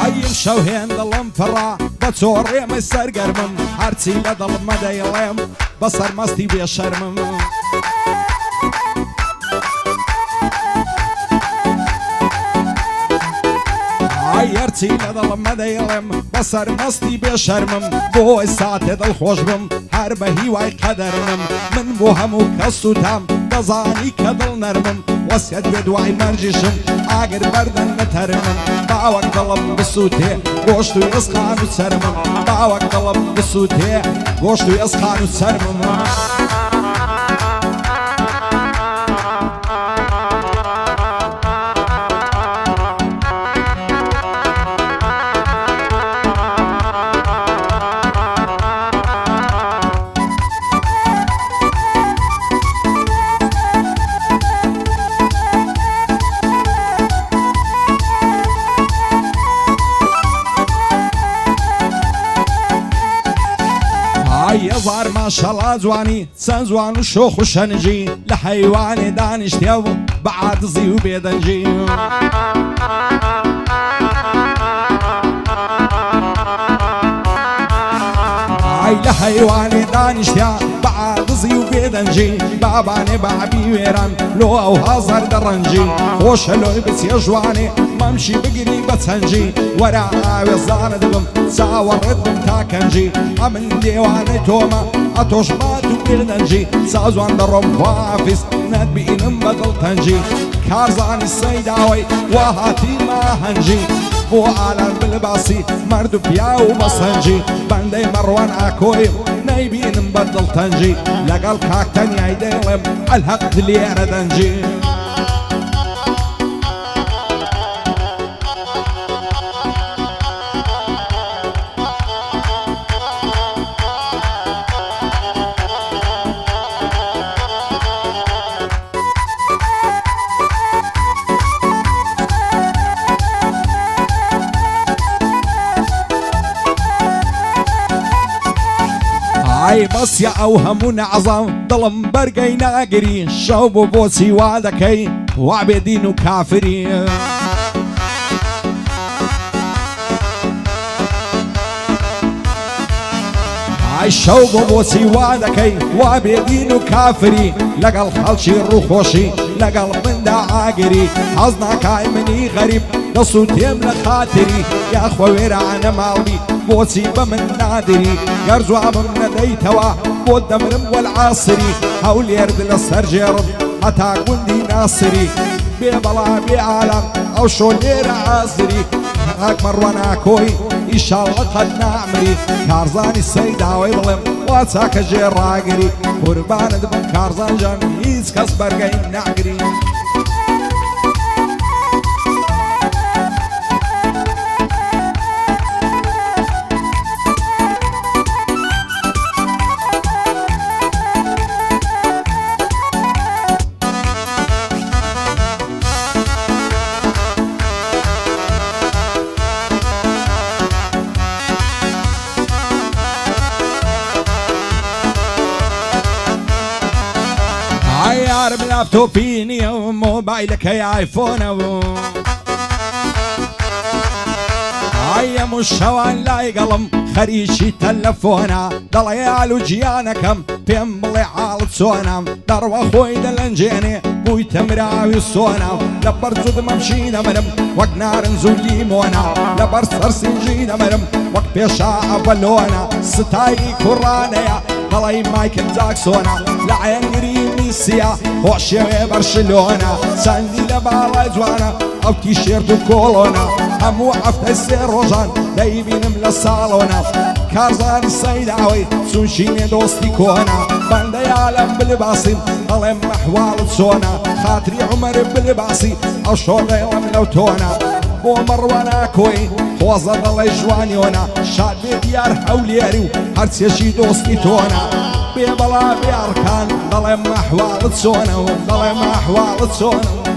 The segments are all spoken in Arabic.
عیم شەو هێندڵم پڕا بە چۆڕێمە سەرگەرمم هەرچی لە دڵم مەدەیڵێم بە سەرمەستی بێشەرمم هەرچی لە دڵم مەدەیڵێم بە سەرمەستی بێشەرمم بۆی ساتێ دڵخۆش بم هەر بە هیوای قەدەرمم من بۆ هەموو کەس و تام دەزانی کە دڵ نەرمم وەسیەت بێ دوای مەرجیشم ئاگر بەردەن نەتەرمم باوەک دڵم بسووتێ گۆشت و ئێسخان و سەرمم باوەک دڵم بسووتێ گۆشت و ئێسخان و سەرمم هەزار ماشەڵا جوانی چەند جوان و شۆخ و شەنجی لە حەیوانێ دانیشتێ و بە عادزی و بێدەنجی لە حەیوانێ دانیشتێ بە عادزی و بێدەنجی بابانێ بابی وێران لۆ ئەو هەزار دەڕەنجی خۆشە لۆی بچێ ژوانێ مەمشی بگری بە چەنجی وەرە ئاوێزانت بم چاوەڕێت بم تا کەنجی ئەمن دێوانەی تۆمە ئەتۆش بات و بێدەنجی سازوان دەڕۆم خوافیز نەتبینم بە دڵتەنجی کارزانی سەیداوەی وا هاتی ماهەنجی بۆ ئالان بلباسی مرد و پیا و بەسەنجی بەندەی مەڕوان ئاکۆیم نەیبینم بە دڵتەنجی لەگەڵ کاکتەنیای دێڵێم ئەلهەق دلێرە دەنجی بەسیە ئەو هەموو نەعزام دڵم بەرگەی ناگری شەو بۆ بۆچی وا دەکەی وا بێدین و کافری شەو بۆ بۆچی وا دەکەی وا بێدین و کافری لەگەڵ خەڵکی ڕووخۆشی لەگەڵ مندا ئاگری حەز ناکای منی غەریب دەسووتێم لە خاتری یاخوا وێرانە ماڵی بۆچی بە من نادری گەر جوابم نەدەیتەوە بۆ دەمرم وەلعاسری هەولێرد لە سەر ژێڕم هەتا گوندی ناسری بێ بەڵا بێ عالەم ئەو شۆ لێرە ئازری هەک مەڕوە ناکۆی ئیشاڵڵە قەت نامری کارزانی سەیداوەی بڵێم وا چاکە ژێڕاگری قوربانت بم کارزان جان هیچ کەس بەرگەی ناگری یارم لاپتۆپی نییە و مۆبایلەکەی ئایفۆنە و هەموو شەوان لای گەڵم خەریکی تەلەفۆنە دەڵێ ئالو گیانەکەم پێم بڵێ حاڵت چۆنە دەڕوە خۆی دەلەنجێنێ بوویتە مراوی سۆنە لەبەر جودمەمشی دەمرم وەک نارنج و لیمۆنە لەبەر سەرسینجی دەمرم وەک پێشا ئەڤەلۆنە ستایلی کوڕانەیە دەڵێی مایکل جاکسۆنە لە عێنگری میسیە خۆشێوێ بەرشلۆنە چەندی لە باڵای جوانە ئەو تیشێرت و کۆڵۆنە هەموو هەفتەی سێ ڕۆژان دەیبینم لە ساڵۆنە کارزانی سەیداوەی چونشینێ دۆستی کۆنە بەندەی عالەم بلباسیم دەڵێم ئەحواڵت چۆنە خاتری عومەر بلباسی ئەو شۆ دەیڵم لەو تۆنە بۆ مەڕوە ناکۆی خۆزە دەڵێ ژوانیۆنە شاد بێ دیار هەولێری و هەرچێشی دۆستی تۆنە بێ بەڵا بێ ئەڕکان دەڵێم ئەحواڵت چۆنە و دەڵێم ئەحواڵت چۆنە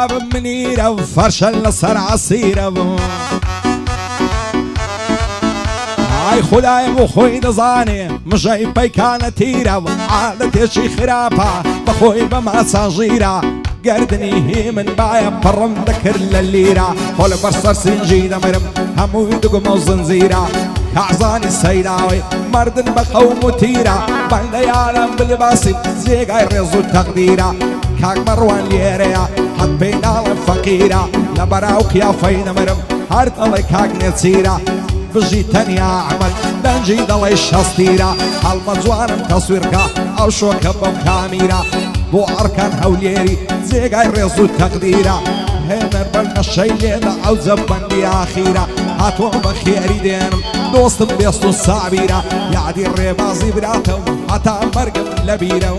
چابم منیرە و فەرشە لەسەر عەسیرە ئای خودای بۆ خۆی دەزانێ مژەی پەیکانە تیرە و عادەتێکی خراپە بەخۆی بە ماساژیرە گردنی هی من باە پڕم دەکرد لە لیرە خۆ لە بەرسەر سینجی دەمرم هەمووی دگمە و زنجیرە کەعزانی سەیراوی مردن بە قەوم و تیرە بەندە یارم بلباسی جێگای ڕێز و تەقدیرە کاک مەڕوان لێرەیە هەت پێی ناڵم فەقیرە لە بەراو قیافەی دەمرم هەر دەڵێ کاک نێچیرە بژی تەنیا عمل دەنجی دەڵێ شەستیرە هەڵمە جوانم تەسویرکە ئەو شۆکە بەم کامیرە بۆ ئەرکان هەولێری جێگای ڕێز و تەقدیرە هێنەر بەر نەشەی لێدە ئەو جەبەندی ئاخیرە هاتووە بە خێری دێنم دۆستم بێست و سابیرە یادی ڕێبازی براتەوە هەتا مەرگم لەبیرە